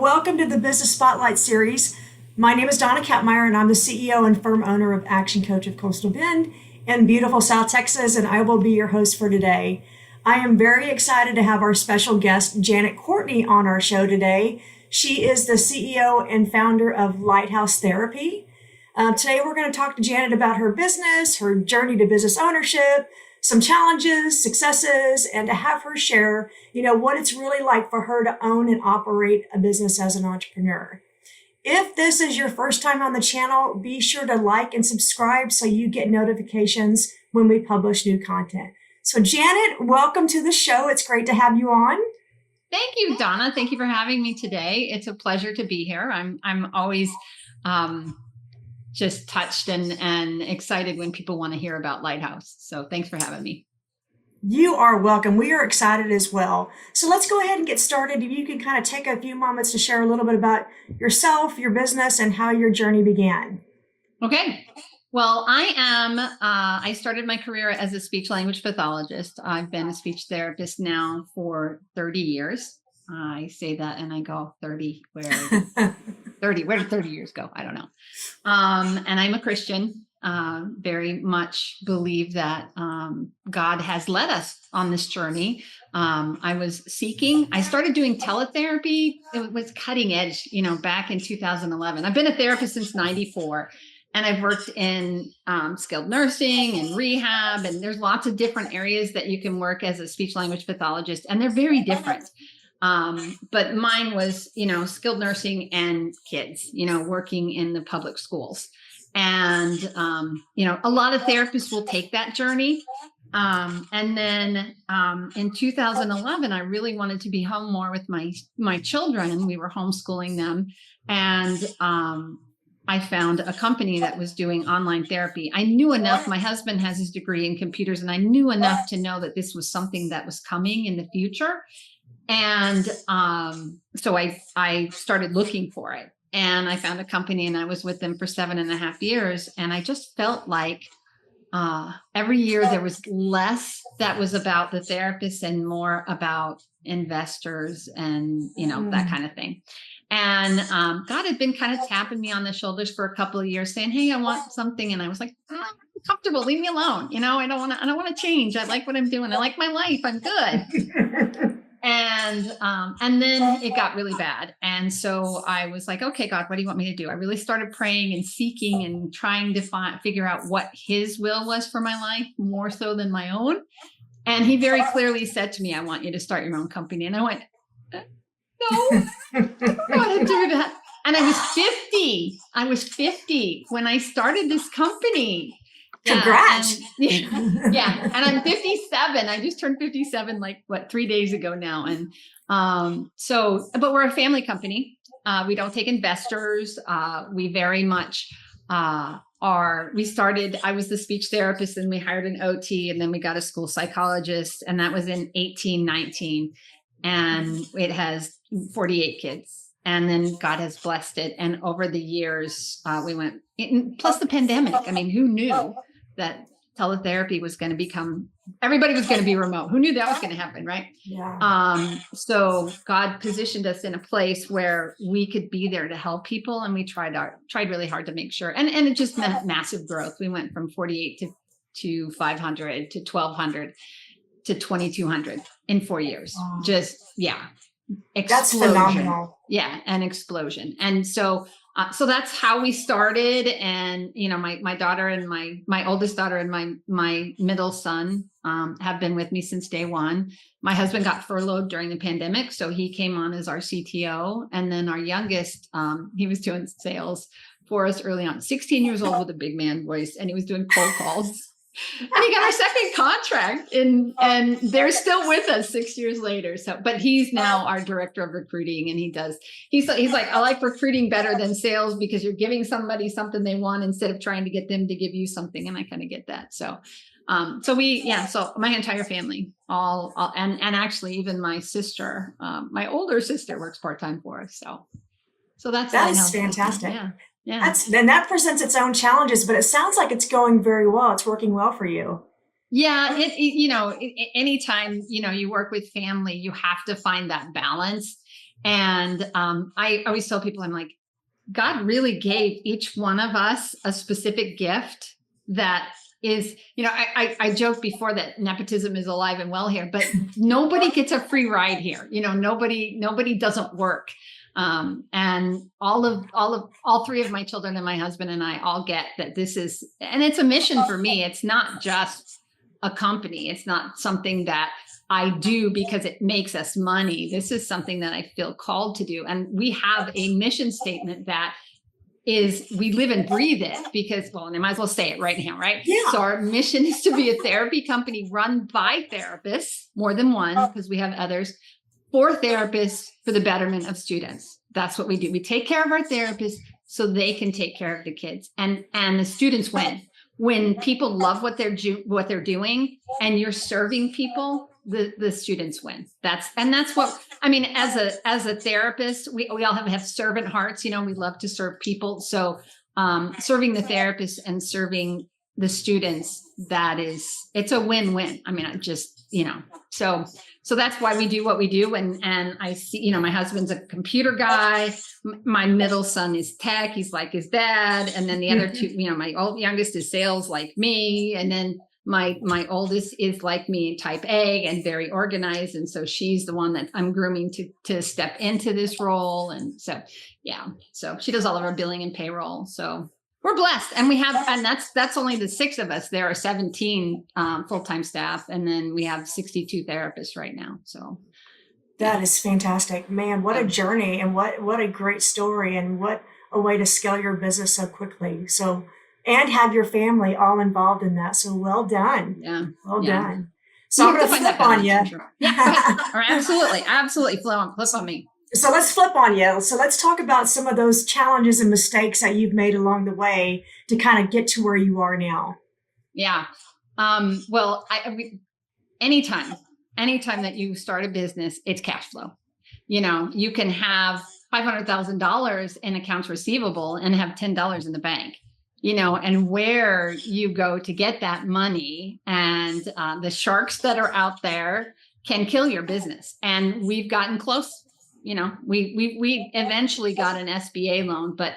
Welcome to the Business Spotlight series. My name is Donna Kapmeyer, and I'm the CEO and firm owner of Action Coach of Coastal Bend in beautiful South Texas, and I will be your host for today. I am very excited to have our special guest, Janet Courtney, on our show today. She is the CEO and founder of Lighthouse Therapy. Today, we're going to talk to Janet about her business, her journey to business ownership, some challenges, successes, and to have her share, what it's really like for her to own and operate a business as an entrepreneur. If this is your first time on the channel, be sure to like and subscribe so you get notifications when we publish new content. So Janet, welcome to the show. It's great to have you on. Thank you, Donna. Thank you for having me today. It's a pleasure to be here. I'm always just touched and excited when people want to hear about Lighthouse. So thanks for having me. You are welcome. We are excited as well. So let's go ahead and get started. If you can kind of take a few moments to share a little bit about yourself, your business, and how your journey began. Okay. Well, I started my career as a speech language pathologist. I've been a speech therapist now for 30 years. I say that and I go 30, where 30, where did 30 years go? I don't know. And I'm a Christian, very much believe that God has led us on this journey. I started doing teletherapy. It was cutting edge, back in 2011. I've been a therapist since 94. And I've worked in skilled nursing and rehab, and there's lots of different areas that you can work as a speech language pathologist, and they're very different. But mine was, skilled nursing and kids, working in the public schools. And, a lot of therapists will take that journey. And then in 2011, I really wanted to be home more with my children, and we were homeschooling them. And I found a company that was doing online therapy. I knew enough. My husband has his degree in computers, and I knew enough to know that this was something that was coming in the future. And so I started looking for it, and I found a company, and I was with them for 7.5 years. And I just felt like every year there was less that was about the therapist and more about investors and, that kind of thing. And God had been kind of tapping me on the shoulders for a couple of years saying, hey, I want something. And I was like, I'm comfortable. Leave me alone. I don't want to change. I like what I'm doing. I like my life. I'm good. And then it got really bad. And so I was like, okay, God, what do you want me to do? I really started praying and seeking and trying to figure out what his will was for my life, more so than my own. And he very clearly said to me, I want you to start your own company. And I went, no, I don't want to do that. And I was 50 when I started this company. Congrats. And I'm 57. I just turned 57, 3 days ago now. And but we're a family company. We don't take investors. We very much I was the speech therapist, and we hired an OT, and then we got a school psychologist, and that was in 1819. And it has 48 kids. And then God has blessed it. And over the years, we went, plus the pandemic. I mean, who knew that teletherapy was going to everybody was going to be remote. Who knew that was going to happen, right? Yeah. So God positioned us in a place where we could be there to help people. And we tried really hard to make sure. And it just meant massive growth. We went from 48 to 500 to 1,200 to 2,200 in 4 years. Wow. Just, explosion. That's phenomenal. Yeah, an explosion. And so that's how we started. And, my daughter and my oldest daughter and my middle son have been with me since day one. My husband got furloughed during the pandemic, so he came on as our CTO. And then our youngest, he was doing sales for us early on, 16 years old with a big man voice, and he was doing cold calls. And he got our second contract, and they're still with us 6 years later. So, but he's now our director of recruiting, and he's like, I like recruiting better than sales because you're giving somebody something they want instead of trying to get them to give you something. And I kind of get that. So, so my entire family, and actually even my sister, my older sister works part-time for us. So that's fantastic. Yeah. Then that presents its own challenges, but it sounds like it's going very well. It's working well for you. Yeah. Anytime, you work with family, you have to find that balance. And I always tell people, I'm like, God really gave each one of us a specific gift that is, I joked before that nepotism is alive and well here, but nobody gets a free ride here. Nobody doesn't work. And all three of my children and my husband and I all get that this is, and it's a mission for me. It's not just a company. It's not something that I do because it makes us money. This is something that I feel called to do. And we have a mission statement that is, we live and breathe it because, well, and I might as well say it right now, right? Yeah. So our mission is to be a therapy company run by therapists, more than one, because we have others, for therapists for the betterment of students. That's what we do. We take care of our therapists so they can take care of the kids, and the students win. When people love what they're doing and you're serving people, the students win. That's what, I mean, as a therapist, we all have servant hearts, we love to serve people. So, serving the therapists and serving the students, it's a win-win. I mean, so that's why we do what we do. And I see, my husband's a computer guy. My middle son is tech. He's like his dad. And then the other two, my youngest is sales like me. And then my oldest is like me, type A and very organized. And so she's the one that I'm grooming to step into this role. And so, yeah, so she does all of our billing and payroll. So we're blessed. And that's only the 6 of us. There are 17 full-time staff. And then we have 62 therapists right now. So that is fantastic, man. What a journey, and what a great story, and what a way to scale your business so quickly. So, and have your family all involved in that. So well done. Yeah. Well done. So I'm going to flip on you. Sure. Yeah. Or absolutely. Flip on me. So let's flip on you. So let's talk about some of those challenges and mistakes that you've made along the way to kind of get to where you are now. Yeah. Well, anytime that you start a business, it's cash flow. You can have $500,000 in accounts receivable and have $10 in the bank, and where you go to get that money, and the sharks that are out there can kill your business. And we've gotten close. We eventually got an SBA loan, but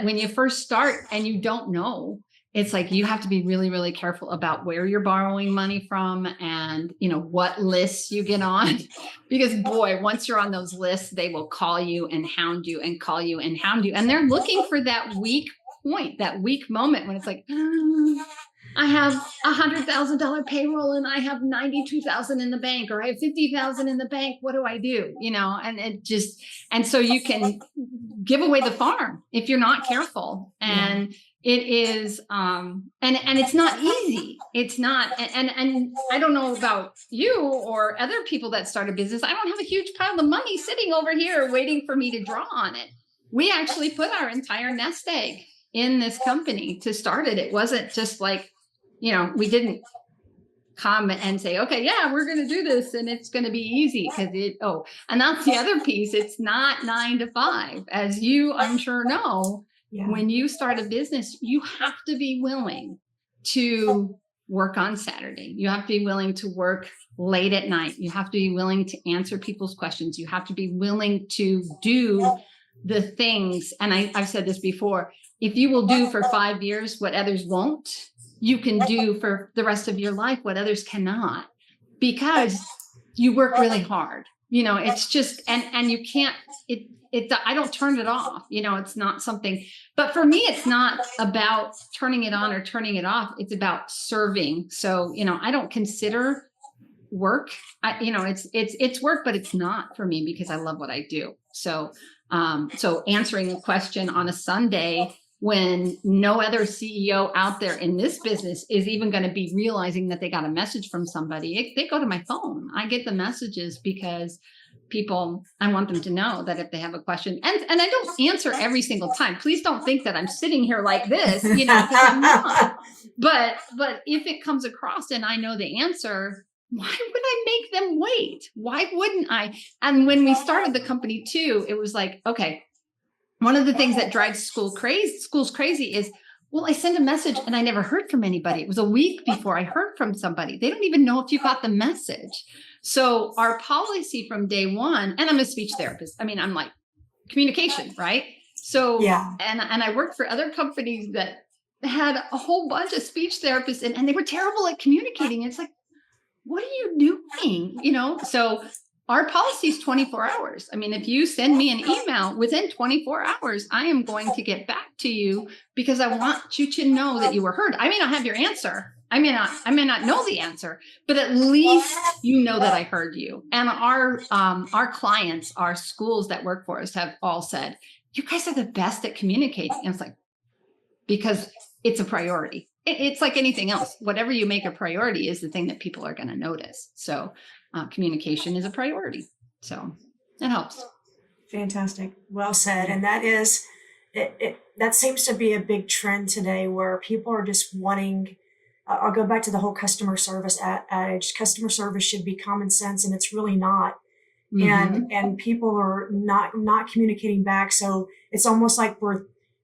when you first start and you don't know, it's like you have to be really, really careful about where you're borrowing money from, and what lists you get on, because boy, once you're on those lists, they will call you and hound you and call you and hound you, and they're looking for that weak point, that weak moment when it's like, I have $100,000 payroll and I have 92,000 in the bank, or I have 50,000 in the bank. What do I do? And so you can give away the farm if you're not careful. And it is, and it's not easy. It's not, and I don't know about you or other people that start a business. I don't have a huge pile of money sitting over here waiting for me to draw on it. We actually put our entire nest egg in this company to start it. It wasn't just like, we didn't come and say, okay, yeah, we're going to do this and it's going to be easy, and that's the other piece. It's not 9 to 5, as you, I'm sure, know. Yeah. When you start a business, you have to be willing to work on Saturday. You have to be willing to work late at night. You have to be willing to answer people's questions. You have to be willing to do the things. And I've said this before, if you will do for 5 years what others won't, you can do for the rest of your life what others cannot, because you work really hard. It's just, and you can't, I don't turn it off. It's not something, but for me, it's not about turning it on or turning it off. It's about serving. So, I don't consider work, it's work, but it's not for me because I love what I do. So answering a question on a Sunday when no other CEO out there in this business is even going to be realizing that they got a message from somebody, they go to my phone. I get the messages because I want them to know that if they have a question, and I don't answer every single time. Please don't think that I'm sitting here like this, because I'm not. But if it comes across and I know the answer, why would I make them wait? Why wouldn't I? And when we started the company too, it was like, okay, one of the things that drives schools crazy is, well, I send a message and I never heard from anybody. It was a week before I heard from somebody. They don't even know if you got the message. So our policy from day one, and I'm a speech therapist. I mean, I'm like communication, right? So, Yeah. and I worked for other companies that had a whole bunch of speech therapists and they were terrible at communicating. It's like, what are you doing? So our policy is 24 hours. I mean, if you send me an email within 24 hours, I am going to get back to you because I want you to know that you were heard. I may not have your answer. I may not know the answer, but at least you know that I heard you. And our clients, our schools that work for us have all said, you guys are the best at communicating. And it's like, because it's a priority. It's like anything else. Whatever you make a priority is the thing that people are going to notice. So communication is a priority. So it helps. Fantastic. Well said. And that is, that seems to be a big trend today where people are just wanting, I'll go back to the whole customer service adage. Customer service should be common sense, and it's really not. And people are not communicating back. So it's almost like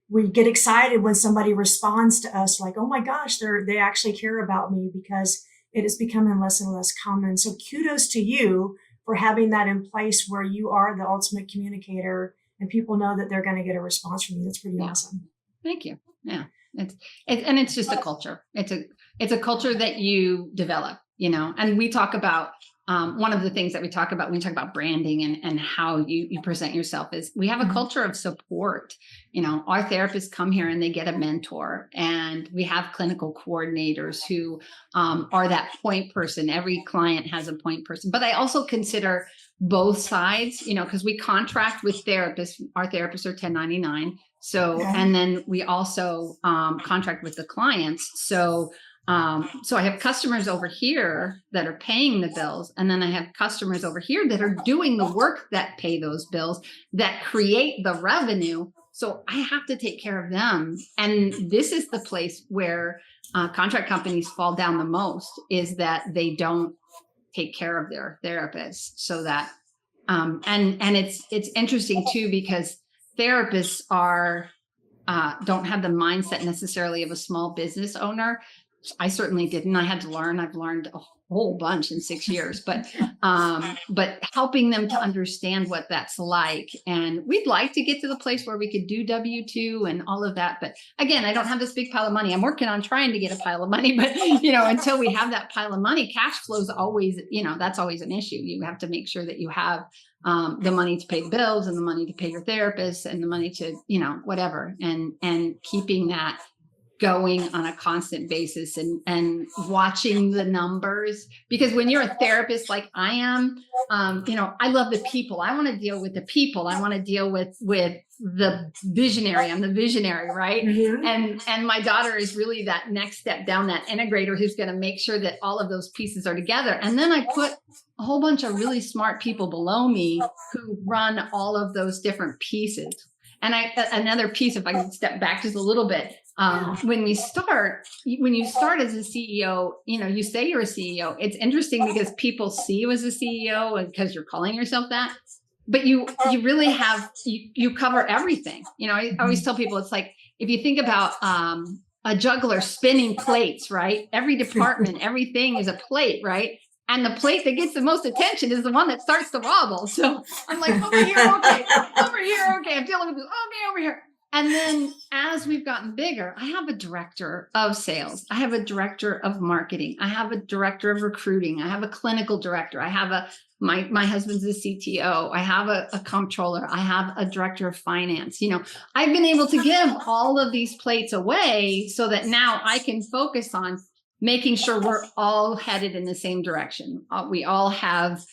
we get excited when somebody responds to us like, oh my gosh, they actually care about me, because it is becoming less and less common. So kudos to you for having that in place where you are the ultimate communicator and people know that they're going to get a response from you. That's pretty awesome. Thank you. Yeah. It's just a culture. It's a culture that you develop, and we talk about, one of the things that we talk about when we talk about branding and how you present yourself is we have a culture of support. Our therapists come here and they get a mentor, and we have clinical coordinators who are that point person. Every client has a point person, but I also consider both sides, because we contract with therapists. Our therapists are 1099. So, and then we also contract with the clients. So I have customers over here that are paying the bills. And then I have customers over here that are doing the work that pay those bills, that create the revenue. So I have to take care of them. And this is the place where contract companies fall down the most, is that they don't take care of their therapists. So that, and it's interesting too, because therapists don't have the mindset necessarily of a small business owner. I certainly didn't. I had to learn. I've learned a whole bunch in 6 years, but helping them to understand what that's like. And we'd like to get to the place where we could do W-2 and all of that. But again, I don't have this big pile of money. I'm working on trying to get a pile of money, but until we have that pile of money, cash flow is always, that's always an issue. You have to make sure that you have the money to pay the bills and the money to pay your therapist and the money to, whatever, and keeping that going on a constant basis and watching the numbers, because when you're a therapist like I am, I love the people. I want to deal with the people. I want to deal with the visionary. I'm the visionary, right? And my daughter is really that next step down, that integrator who's going to make sure that all of those pieces are together. And then I put a whole bunch of really smart people below me who run all of those different pieces. And another piece, if I can step back just a little bit, when you start as a CEO, you say you're a CEO. It's interesting because people see you as a CEO and because you're calling yourself that, but you really have, you cover everything. I always tell people, it's like, if you think about, a juggler spinning plates, right? Every department, everything is a plate, right? And the plate that gets the most attention is the one that starts to wobble. So I'm like, over here, okay, over here, okay, I'm dealing with this, okay, over here. And then as we've gotten bigger, I have a director of sales. I have a director of marketing. I have a director of recruiting. I have a clinical director. I have my husband's a CTO. I have a comptroller. I have a director of finance. I've been able to give all of these plates away so that now I can focus on making sure we're all headed in the same direction. We all have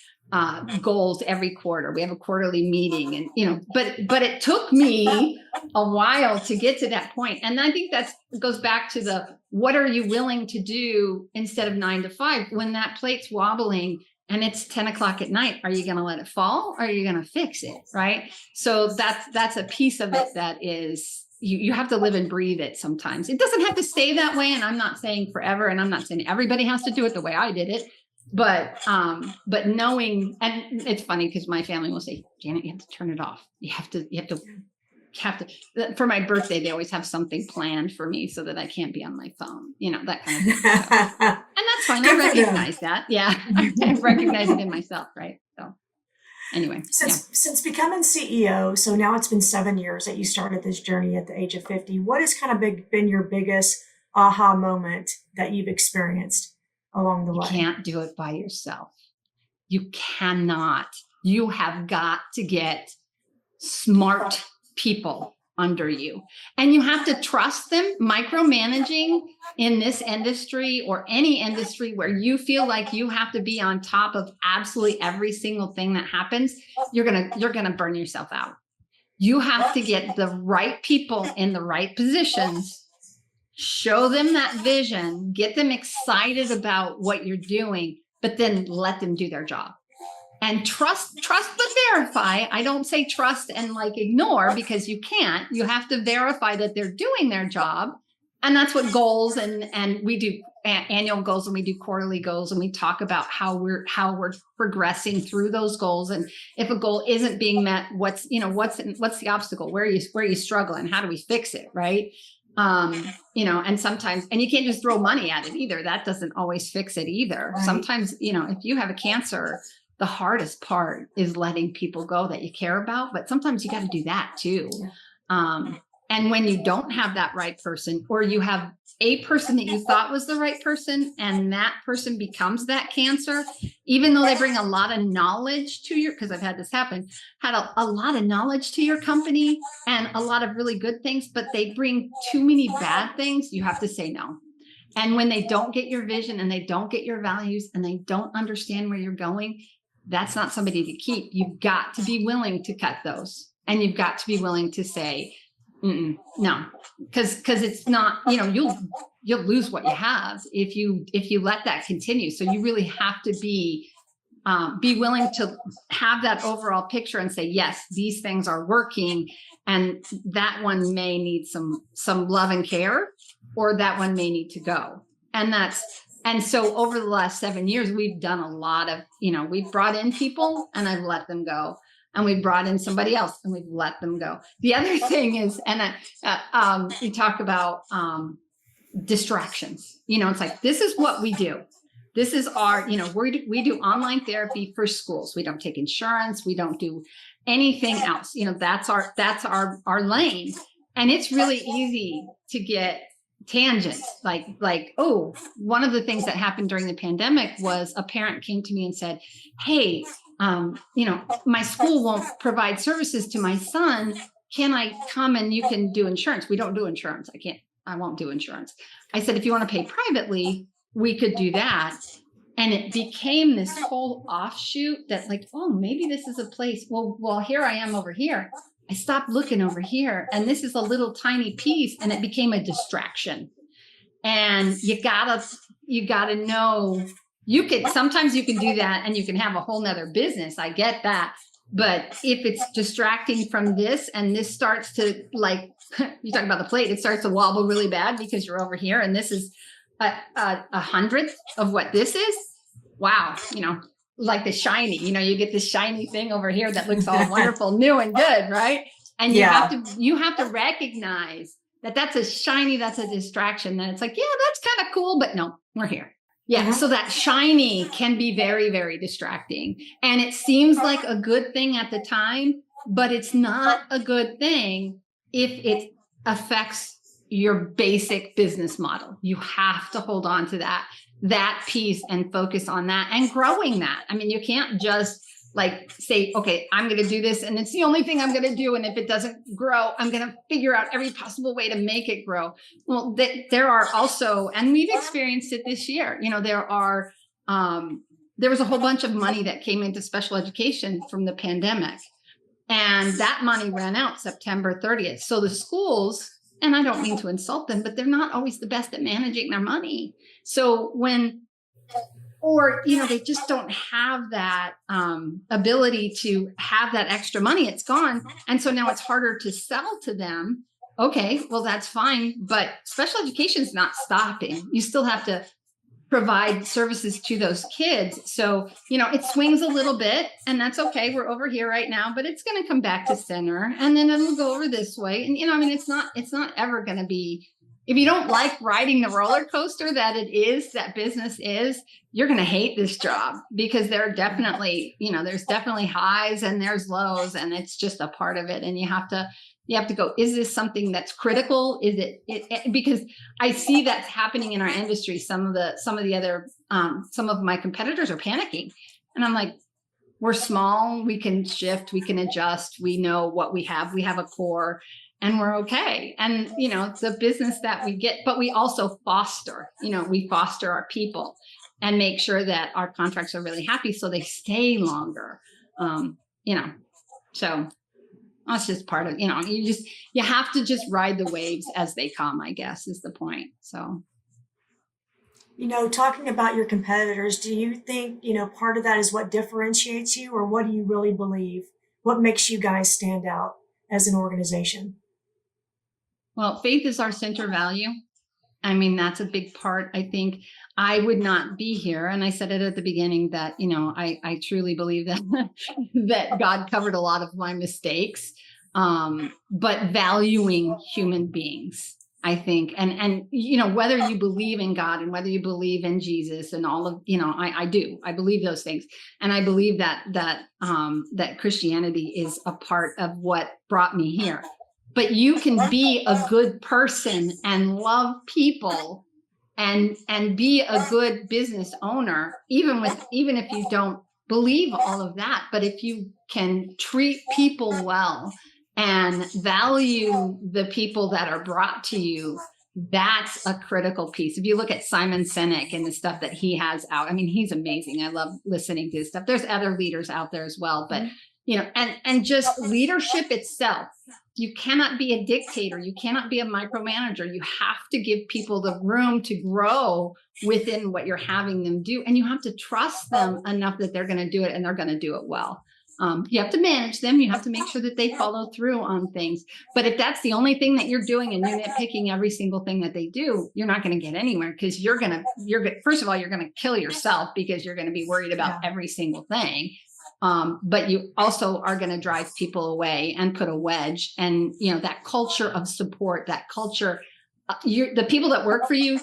goals every quarter. We have a quarterly meeting, and but it took me a while to get to that point. And I think that goes back to what are you willing to do instead of 9 to 5 when that plate's wobbling and it's 10 o'clock at night? Are you going to let it fall, or are you going to fix it? Right. So that's a piece of it that is, you have to live and breathe it sometimes. It doesn't have to stay that way. And I'm not saying forever, and I'm not saying everybody has to do it the way I did it. But knowing, and it's funny because my family will say, Janet, you have to turn it off. You have to, for my birthday, they always have something planned for me so that I can't be on my phone, that kind of thing. So, and that's fine. Good I for them. recognize that. Yeah. I recognize it in myself. Right. So anyway. Since becoming CEO, so now it's been 7 years that you started this journey at the age of 50. What has kind of been your biggest aha moment that you've experienced along the You way? can't do it by yourself. You cannot. You have got to get smart people under you. And you have to trust them. Micromanaging in this industry or any industry where you feel like you have to be on top of absolutely every single thing that happens, you're gonna burn yourself out. You have to get the right people in the right positions, show them that vision, get them excited about what you're doing, but then let them do their job. And trust but verify. I don't say trust and like ignore, because you can't. You have to verify that they're doing their job. And that's what goals, and we do annual goals and we do quarterly goals, and we talk about how we're progressing through those goals. And if a goal isn't being met, what's the obstacle? Where are you struggling? How do we fix it? Right. And sometimes, and you can't just throw money at it either. That doesn't always fix it either. Right. Sometimes, if you have a cancer, the hardest part is letting people go that you care about, but sometimes you got to do that too. And when you don't have that right person, or you have a person that you thought was the right person, and that person becomes that cancer, even though they bring a lot of knowledge to because I've had this happen, had a lot of knowledge to your company and a lot of really good things, but they bring too many bad things, you have to say no. And when they don't get your vision and they don't get your values and they don't understand where you're going, that's not somebody to keep. You've got to be willing to cut those, and you've got to be willing to say, no, because it's not, you'll lose what you have if you let that continue. So you really have to be willing to have that overall picture and say, yes, these things are working, and that one may need some love and care, or that one may need to go. And so over the last 7 years, we've done a lot of, we've brought in people and I've let them go. And we've brought in somebody else and we've let them go. The other thing is, and we talk about distractions. It's like, this is what we do. This is our, we do online therapy for schools. We don't take insurance. We don't do anything else. That's our lane. And it's really easy to get tangents. Like, oh, one of the things that happened during the pandemic was a parent came to me and said, hey, my school won't provide services to my son. Can I come and you can do insurance? We don't do insurance. I won't do insurance. I said, if you want to pay privately, we could do that. And it became this whole offshoot that like, oh, maybe this is a place. Well, here I am over here. I stopped looking over here, and this is a little tiny piece, and it became a distraction. And you gotta know, sometimes you can do that and you can have a whole nother business. I get that. But if it's distracting from this, and this starts to, like, you talk about the plate, it starts to wobble really bad because you're over here and this is a hundredth of what this is. Wow. Like the shiny, you get this shiny thing over here that looks all wonderful, new and good. Right. And you have to recognize that that's a distraction. That it's like, yeah, that's kind of cool, but no, we're here. Yeah. Mm-hmm. So that shiny can be very, very distracting. And it seems like a good thing at the time, but it's not a good thing if it affects your basic business model. You have to hold on to that piece and focus on that and growing that. I mean, you can't just like say, okay, I'm going to do this and it's the only thing I'm going to do. And if it doesn't grow, I'm going to figure out every possible way to make it grow. Well, there are also, and we've experienced it this year, there was a whole bunch of money that came into special education from the pandemic, and that money ran out September 30th. So the schools, and I don't mean to insult them, but they're not always the best at managing their money. So they just don't have that ability to have that extra money. It's gone. And so now it's harder to sell to them. Okay, well, that's fine. But special education is not stopping. You still have to provide services to those kids. So, it swings a little bit, and that's okay. We're over here right now, but it's going to come back to center, and then it'll go over this way. And, it's not ever going to be if you don't like riding the roller coaster that business is, you're going to hate this job, because there are definitely, there's definitely highs and there's lows, and it's just a part of it. And you have to go, is this something that's critical? Is it because I see that's happening in our industry. Some of my competitors are panicking, and I'm like, we're small, we can shift, we can adjust. We know what we have a core, and we're okay. And, the business that we get, but we also foster our people and make sure that our contracts are really happy, so they stay longer. So that's just part of, you have to just ride the waves as they come, I guess, is the point. So. Talking about your competitors, do you think, part of that is what differentiates you, or what do you really believe? What makes you guys stand out as an organization? Well, faith is our center value. I mean, that's a big part. I think I would not be here. And I said it at the beginning that, I truly believe that, that God covered a lot of my mistakes, but valuing human beings, I think. And whether you believe in God and whether you believe in Jesus and all of, I do, I believe those things. And I believe that Christianity is a part of what brought me here. But you can be a good person and love people and be a good business owner, even if you don't believe all of that. But if you can treat people well and value the people that are brought to you, that's a critical piece. If you look at Simon Sinek and the stuff that he has out, I mean, he's amazing. I love listening to his stuff. There's other leaders out there as well, but and just leadership itself. You cannot be a dictator. You cannot be a micromanager. You have to give people the room to grow within what you're having them do. And you have to trust them enough that they're going to do it, and they're going to do it well. You have to manage them. You have to make sure that they follow through on things. But if that's the only thing that you're doing and you're nitpicking every single thing that they do, you're not going to get anywhere, because first of all, you're going to kill yourself, because you're going to be worried about every single thing. But you also are going to drive people away and put a wedge. And, that culture of support, that culture, the people that work for you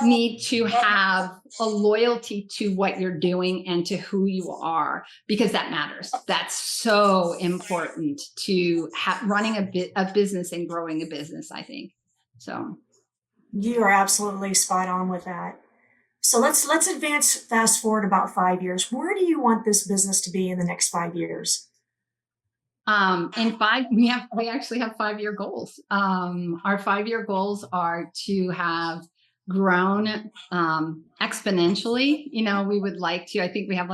need to have a loyalty to what you're doing and to who you are, because that matters. That's so important to running a business and growing a business, I think. So you are absolutely spot on with that. So let's fast forward about 5 years. Where do you want this business to be in the next 5 years? We actually have 5-year goals. Our 5-year goals are to have grown exponentially. We would like to, I think we have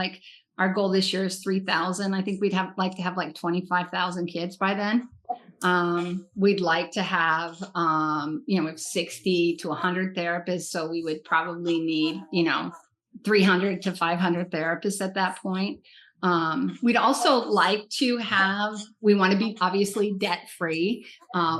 our goal this year is 3,000. I think we'd like to have 25,000 kids by then. We'd like to have, we have 60 to 100 therapists. So we would probably need, 300 to 500 therapists at that point. We'd also like to we want to be obviously debt free.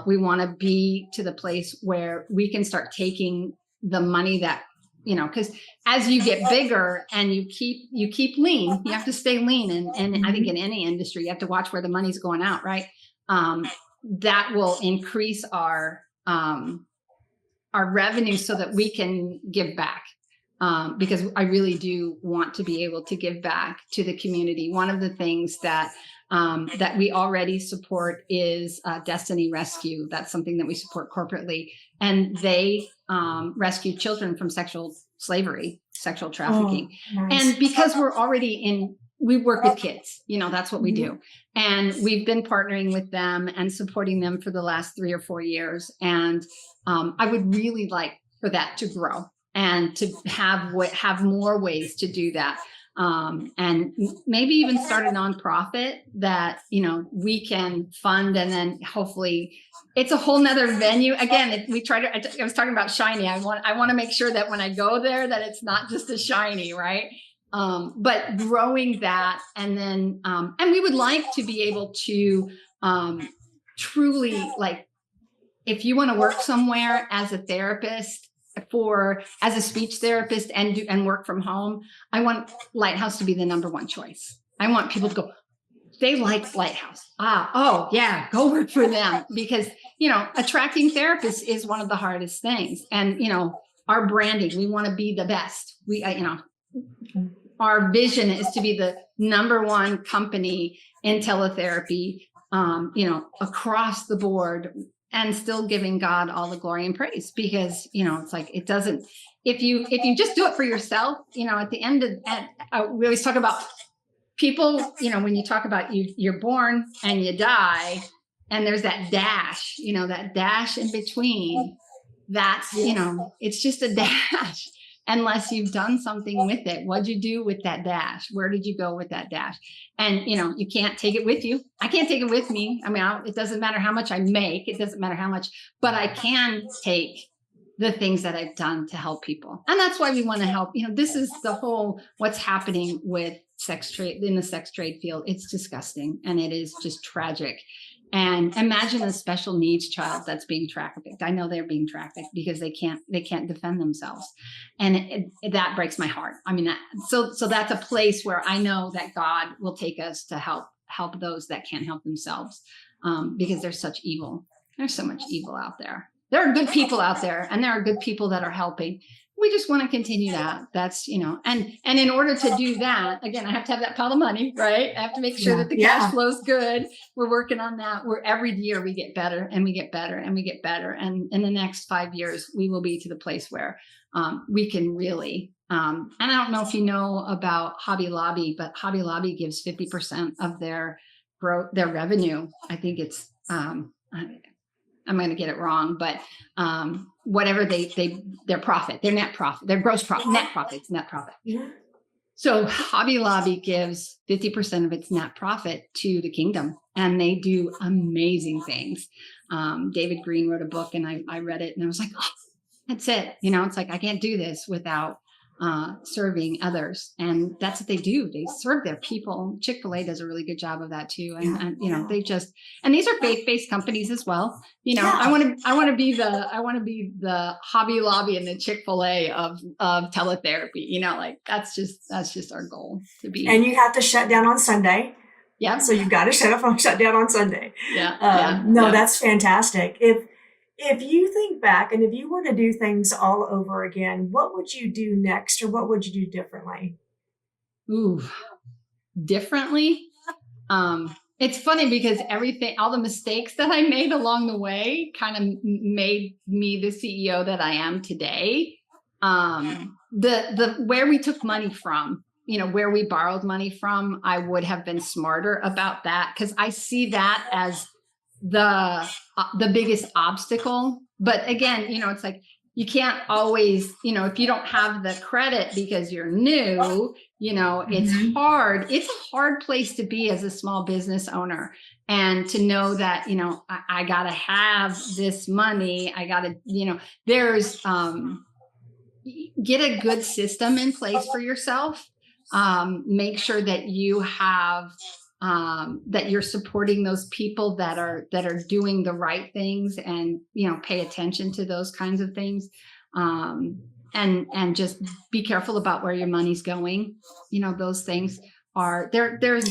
We want to be to the place where we can start taking the money that, because as you get bigger and you keep lean, you have to stay lean. And I think in any industry, you have to watch where the money's going out, right? That will increase our revenue so that we can give back. Because I really do want to be able to give back to the community. One of the things that we already support is Destiny Rescue. That's something that we support corporately, and they rescue children from sexual slavery, sexual trafficking. Oh, nice. And because we're already we work with kids, that's what we do. And we've been partnering with them and supporting them for the last 3 or 4 years. And I would really like for that to grow and to have more ways to do that. And maybe even start a nonprofit that, we can fund, and then hopefully it's a whole nother venue. Again, I was talking about shiny. I want to make sure that when I go there, that it's not just a shiny, right? But growing that, and then, and we would like to be able to, truly, if you want to work somewhere as a therapist, as a speech therapist and work from home, I want Lighthouse to be the number one choice. I want people to go, they like Lighthouse. Oh yeah, go work for them, because, attracting therapists is one of the hardest things. And, our branding, we want to be the best. Our vision is to be the number one company in teletherapy, across the board, and still giving God all the glory and praise, because, it's like, it doesn't, if you just do it for yourself, at the end of, we always talk about people, when you talk about you're born and you die, and there's that dash, that dash in between, that's, it's just a dash, unless you've done something with it. What'd you do with that dash? Where did you go with that dash? And, you can't take it with you. I can't take it with me. I mean, it doesn't matter how much I make. It doesn't matter how much, but I can take the things that I've done to help people. And that's why we want to help. This is the whole, what's happening with sex trade, in the sex trade field. It's disgusting. And it is just tragic. And imagine a special needs child that's being trafficked. I know they're being trafficked because they can't defend themselves. And that breaks my heart. I mean, so that's a place where I know that God will take us to help those that can't help themselves, because there's such evil. There's so much evil out there. There are good people out there, and there are good people that are helping. We just want to continue that. That's, and in order to do that, again, I have to have that pile of money, right? I have to make sure that the cash flow is good. We're working on that. Every year we get better and we get better and we get better. And in the next 5 years, we will be to the place where we can really, and I don't know if you know about Hobby Lobby, but Hobby Lobby gives 50% of their revenue. I think it's, I'm going to get it wrong, but whatever their profit, their net profit, their gross profit, net profit. Yeah. So Hobby Lobby gives 50% of its net profit to the kingdom, and they do amazing things. David Green wrote a book, and I read it, and I was like, oh, that's it. It's like, I can't do this without serving others. And that's what they do. They serve their people. Chick-fil-A does a really good job of that too. And they just, and these are faith-based companies as well. I want to be the Hobby Lobby and the Chick-fil-A of teletherapy, like that's just our goal to be. And you have to shut down on Sunday. Yeah. So you've got to shut down on Sunday. Yeah. That's fantastic. If you think back, and if you were to do things all over again, what would you do next, or what would you do differently? Ooh, differently? It's funny because all the mistakes that I made along the way kind of made me the CEO that I am today. Where we took money from, where we borrowed money from, I would have been smarter about that, because I see that as the biggest obstacle. But again, it's like, you can't always, if you don't have the credit because you're new, it's hard. It's a hard place to be as a small business owner, and to know that, I got to have this money. I got to, there's, get a good system in place for yourself. Make sure that you have, that you're supporting those people that are doing the right things, and, pay attention to those kinds of things. And just be careful about where your money's going. Those things are there's,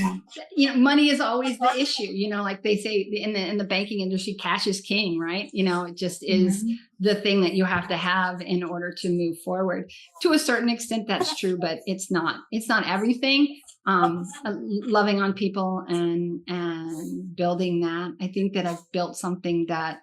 money is always the issue, like they say in the banking industry, cash is king, right? It just is the thing that you have to have in order to move forward. To a certain extent, that's true, but it's not everything. Loving on people and building that. I think that I've built something that,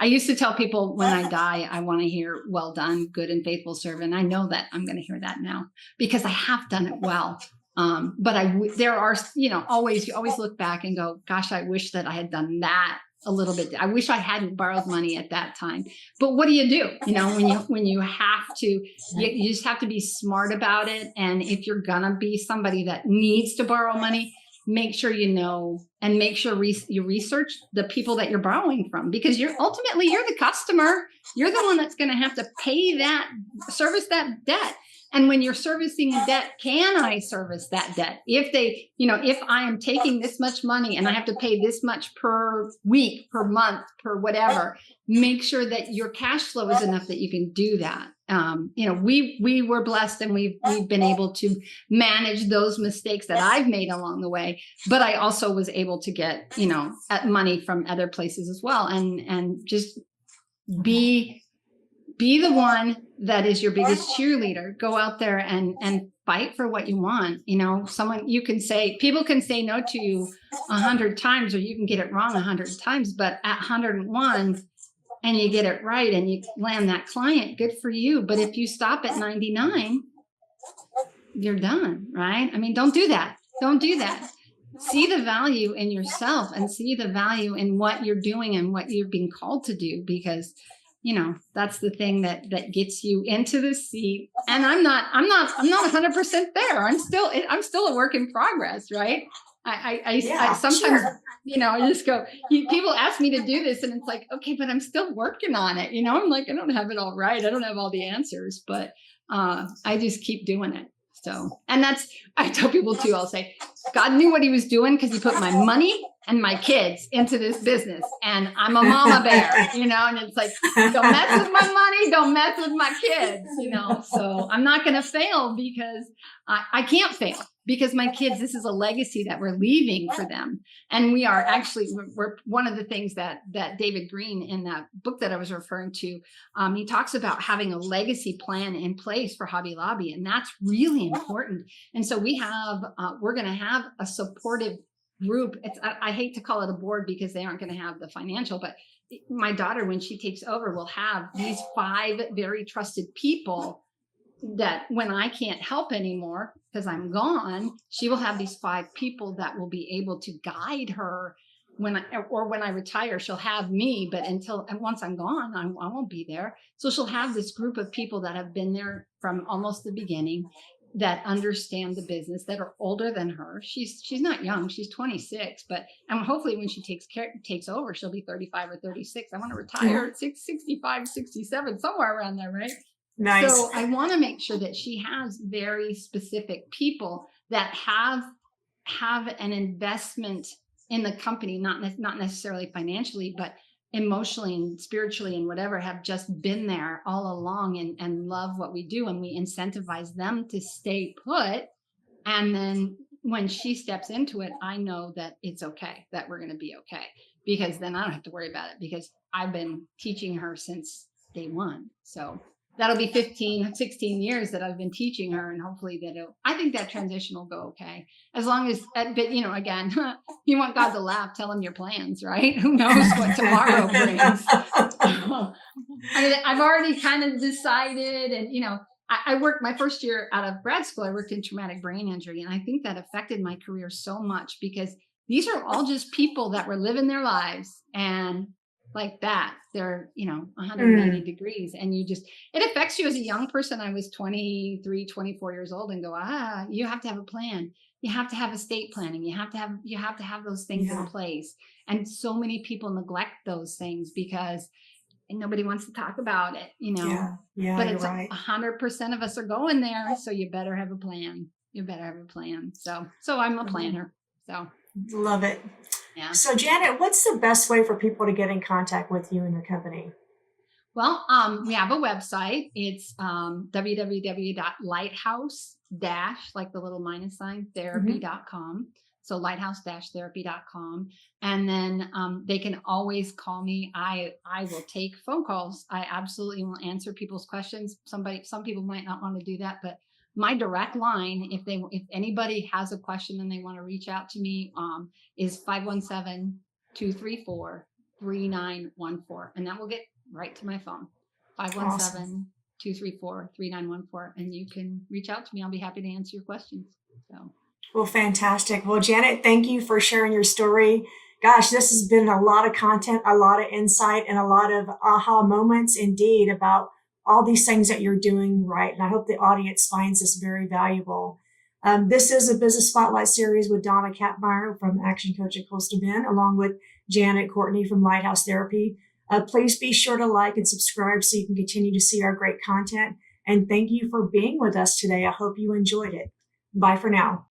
I used to tell people when I die, I want to hear, well done, good and faithful servant. I know that I'm going to hear that now, because I have done it well. But there are, you always look back and go, gosh, I wish that I had done that a little bit. I wish I hadn't borrowed money at that time. But what do? When you have to, you just have to be smart about it. And if you're gonna be somebody that needs to borrow money, make sure and make sure you research the people that you're borrowing from, because you're the customer. You're the one that's going to have to service that debt. And when you're servicing a debt, can I service that debt? If they, if I am taking this much money and I have to pay this much per week, per month, per whatever, make sure that your cash flow is enough that you can do that. We were blessed, and we've been able to manage those mistakes that I've made along the way. But I also was able to get, money from other places as well, and just be the one that is your biggest cheerleader. Go out there and fight for what you want. People can say no to you 100 times, or you can get it wrong 100 times, but at 101 and you get it right and you land that client, good for you. But if you stop at 99, you're done, right? I mean, don't do that. Don't do that. See the value in yourself and see the value in what you're doing and what you're being called to do, because that's the thing that gets you into the seat. And I'm not 100% there. I'm still a work in progress, right? I sometimes, sure. I just go, people ask me to do this and it's like, okay, but I'm still working on it. I'm like, I don't have it all right. I don't have all the answers, but I just keep doing it. So, and I tell people too, I'll say, God knew what he was doing because he put my money and my kids into this business, and I'm a mama bear, and it's like, don't mess with my money, don't mess with my kids, so I'm not going to fail because I can't fail, because my kids, this is a legacy that we're leaving for them. And we are actually, we're one of the things that David Green, in that book that I was referring to, he talks about having a legacy plan in place for Hobby Lobby. And that's really important. And so we're going to have a supportive group. I hate to call it a board because they aren't going to have the financial, but my daughter, when she takes over, will have these 5 very trusted people that when I can't help anymore because I'm gone, she will have these 5 people that will be able to guide her when I retire. She'll have me, but once I'm gone, I won't be there. So she'll have this group of people that have been there from almost the beginning, that understand the business, that are older than her. She's not young. She's 26, and hopefully when she takes over, she'll be 35 or 36. I want to retire at 65, 67, somewhere around there, right? Nice. So I want to make sure that she has very specific people that have an investment in the company, not necessarily financially, but emotionally and spiritually and whatever, have just been there all along and love what we do. And we incentivize them to stay put. And then when she steps into it, I know that it's okay, that we're going to be okay, because then I don't have to worry about it, because I've been teaching her since day one. So that'll be 15, 16 years that I've been teaching her. And hopefully I think that transition will go okay. As long as, but again, you want God to laugh, tell him your plans, right? Who knows what tomorrow brings? I mean, I've already kind of decided, and, I worked my first year out of grad school, I worked in traumatic brain injury. And I think that affected my career so much, because these are all just people that were living their lives, and like that, they're 180 degrees, and it affects you as a young person. I was 23, 24 years old, and go, you have to have a plan, you have to have estate planning, you have to have those things in place. And so many people neglect those things because nobody wants to talk about it, but it's right. 100% of us are going there, so you better have a plan. So I'm a planner. So love it. Yeah. So Janet, what's the best way for people to get in contact with you and your company? Well, we have a website. It's www.lighthouse- like the little minus sign, therapy.com. So lighthouse-therapy.com. And then they can always call me. I will take phone calls. I absolutely will answer people's questions. Some people might not want to do that, but my direct line, if anybody has a question and they want to reach out to me, is 517-234-3914. And that will get right to my phone. 517-234-3914. And you can reach out to me. I'll be happy to answer your questions. So. Well, fantastic. Well, Janet, thank you for sharing your story. Gosh, this has been a lot of content, a lot of insight, and a lot of aha moments indeed about all these things that you're doing right. And I hope the audience finds this very valuable. This is a Business Spotlight series with Donna Kapmeyer from Action Coach at Coastal Bend, along with Janet Courtney from Lighthouse Therapy. Please be sure to like and subscribe so you can continue to see our great content. And thank you for being with us today. I hope you enjoyed it. Bye for now.